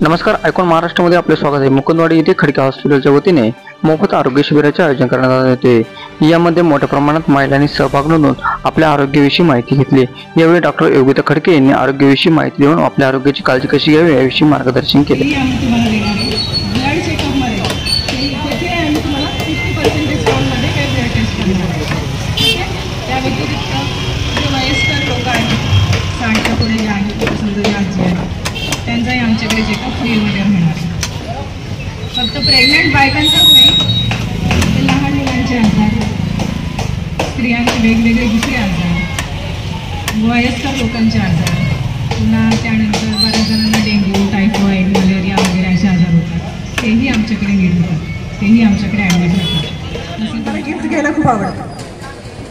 नमस्कार, आयकॉन महाराष्ट्रामध्ये आपले स्वागत आहे। मुकुंदवाडी येथे खडके हॉस्पिटलच्या वतीने मोफत आरोग्य शिबिराचे आयोजन करण्यात आले होते। यामध्ये मोठ्या प्रमाणात महिलांनी सहभाग नोंदवून आपल्या आरोग्याविषयी माहिती घेतली। यावेळी डॉक्टर योगिता खडके यांनी आरोग्याविषयी माहिती देऊन आपल्या आरोग्याची काळजी कशी घ्यावी याविषयी मार्गदर्शन केले। त्यांचाही आमच्याकडे चेकअप फ्रीमध्ये होणार। फक्त प्रेग्नंट बायकांचाच नाही, तर लहान मुलांचे आजार, स्त्रियांचे वेगवेगळे दुसरे आजार, वयस्कर लोकांचे आजार, पुन्हा त्यानंतर बऱ्याच जणांना डेंग्यू, टायफॉइड, मलेरिया वगैरे असे आजार होतात, तेही आमच्याकडे नीट होतात, तेही आमच्याकडे ॲडमिट होतात। मला गिफ्ट घ्यायला खूप आवडतं।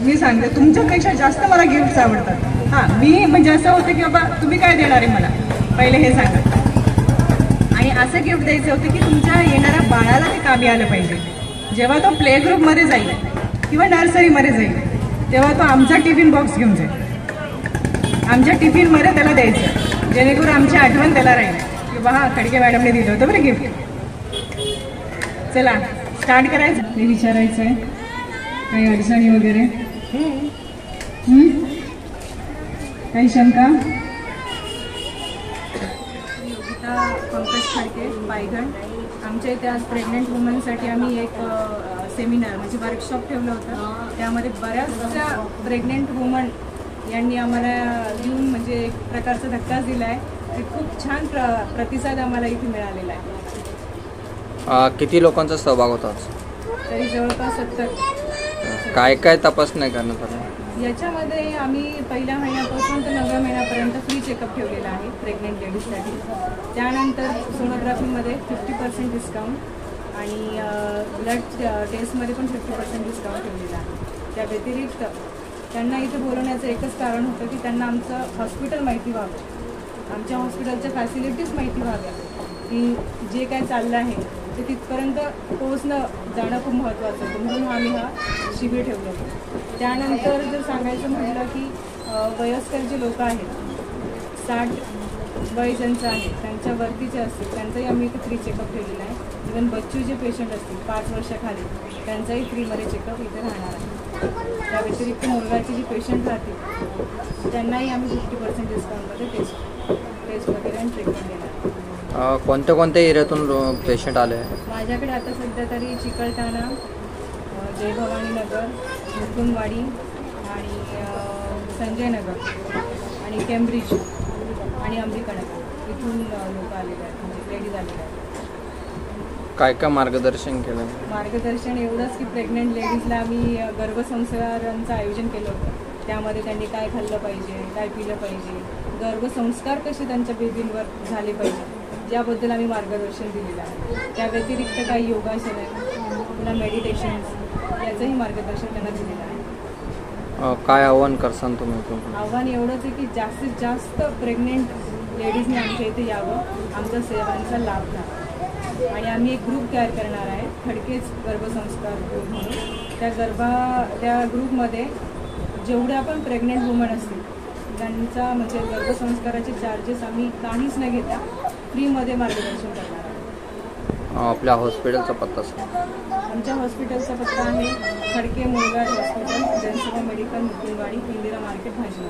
मी सांगते तुमच्यापेक्षा जास्त मला गिफ्ट्स आवडतात। हां, मी म्हणजे असं होतं की बाबा तुम्ही काय देणार आहे मला, पहिले हे सांगा। आणि असं गिफ्ट द्यायचं होतं की तुमच्या येणाऱ्या बाळाला ते कामी आलं पाहिजे। जेव्हा तो प्ले ग्रुपमध्ये जाईल किंवा नर्सरीमध्ये जाईल तेव्हा तो आमचा टिफिन बॉक्स घेऊन जाईल। आमच्या टिफिनमध्ये त्याला द्यायचं, जेणेकरून आमची आठवण त्याला राहील की बाबा खडके मॅडमने दिलं होतं बरं गिफ्ट। चला स्टार्ट करायचं। ते विचारायचं आहे काही अडचणी वगैरे, काही शंका? पंकज खडके पायगण। आमच्या इथे आज प्रेग्नंट वुमनसाठी आम्ही एक सेमिनार म्हणजे वर्कशॉप ठेवलं होतं। त्यामध्ये बऱ्याचशा प्रेग्नंट वुमन यांनी आम्हाला येऊन म्हणजे एक प्रकारचा धक्काच दिला आहे। खूप छान प्रतिसाद आम्हाला इथे मिळालेला आहे। किती लोकांचा सहभाग होता? तरी जवळपास 70। काय काय तपासणी करण्यात आली? याच्यामध्ये आम्ही पहिल्या महिन्यापासून तर 9व्या महिन्यापर्यंत फ्री चेकअप ठेवलेला आहे प्रेग्नंट लेडीजसाठी। त्यानंतर सोनोग्राफीमध्ये 50% डिस्काउंट आणि ब्लड टेस्टमध्ये पण 50% डिस्काउंट ठेवलेला आहे। त्या व्यतिरिक्त त्यांना इथे बोलवण्याचं एकच कारण होतं की त्यांना आमचं हॉस्पिटल माहिती व्हावं, आमच्या हॉस्पिटलच्या फॅसिलिटीज माहिती व्हाव्या, की जे काय चाललं आहे ते तिथपर्यंत पोहोचणं जाणं खूप महत्त्वाचं होतं, म्हणून आम्ही हा शिबिर ठेवलं होतं। त्यानंतर जर सांगायचं म्हटलं की वयस्कर जे लोक आहेत, 60 वय ज्यांचं आहे त्यांच्यावरतीचे असतील त्यांचाही आम्ही इथे फ्री चेकअप ठेवलेला आहे। इवन बच्चू जे पेशंट असतील 5 वर्षाखाली त्यांचाही फ्रीमध्ये चेकअप इथे राहणार आहे। त्या व्यतिरिक्त मुलगाचे जे पेशंट राहतील त्यांनाही आम्ही 50% डिस्काउंटमध्ये टेस्ट वगैरे आणि ट्रीटमेंट देणार आहे। कोणत्या कोणत्या एरियातून पेशंट आले? माझ्याकडे आता सध्या तरी चिकलठाणा, जय भवानी नगर, मुकुंदवाडी आणि संजय नगर आणि केम्ब्रिज आणि अंबिकानगर इथून लोक आलेले आहेत, म्हणजे लेडीज आलेले आहेत। काय काय मार्गदर्शन केलं? मार्गदर्शन एवढंच की प्रेग्नंट लेडीजला आम्ही गर्भसंस्कारांचं आयोजन केलं होतं। त्यामध्ये त्यांनी काय खाल्लं पाहिजे, काय पिलं पाहिजे, गर्भसंस्कार कसे त्यांच्या बेबींवर झाले पाहिजे याबद्दल आम्ही मार्गदर्शन दिलेलं आहे। त्या व्यतिरिक्त काही योगासन आहे, पुन्हा मेडिटेशन्स याचंही मार्गदर्शन त्यांना दिलेलं आहे। काय आव्हान करसान तुम्ही? आव्हान एवढंच आहे की जास्तीत जास्त प्रेग्नेंट लेडीजने आमच्या इथे यावं, आमच्या सेवांचा लाभ घ्यावा। आणि आम्ही एक ग्रुप तयार करणार आहे, खडकेच गर्भसंस्कार ग्रुप म्हणून। त्या ग्रुपमध्ये जेवढ्या पण प्रेग्नेंट वुमन असतील त्यांचा म्हणजे गर्भसंस्काराचे चार्जेस आम्ही काहीच न घेता फ्रीमध्ये मार्गदर्शन करणार आहे। आपल्या हॉस्पिटलचा पत्ता? आमच्या हॉस्पिटलचा पत्ता आहे खडके मुलगा हॉस्पिटल, जनसेवा मेडिकल, मुकुंदवाडी, इंदिरा मार्केट, भाजी।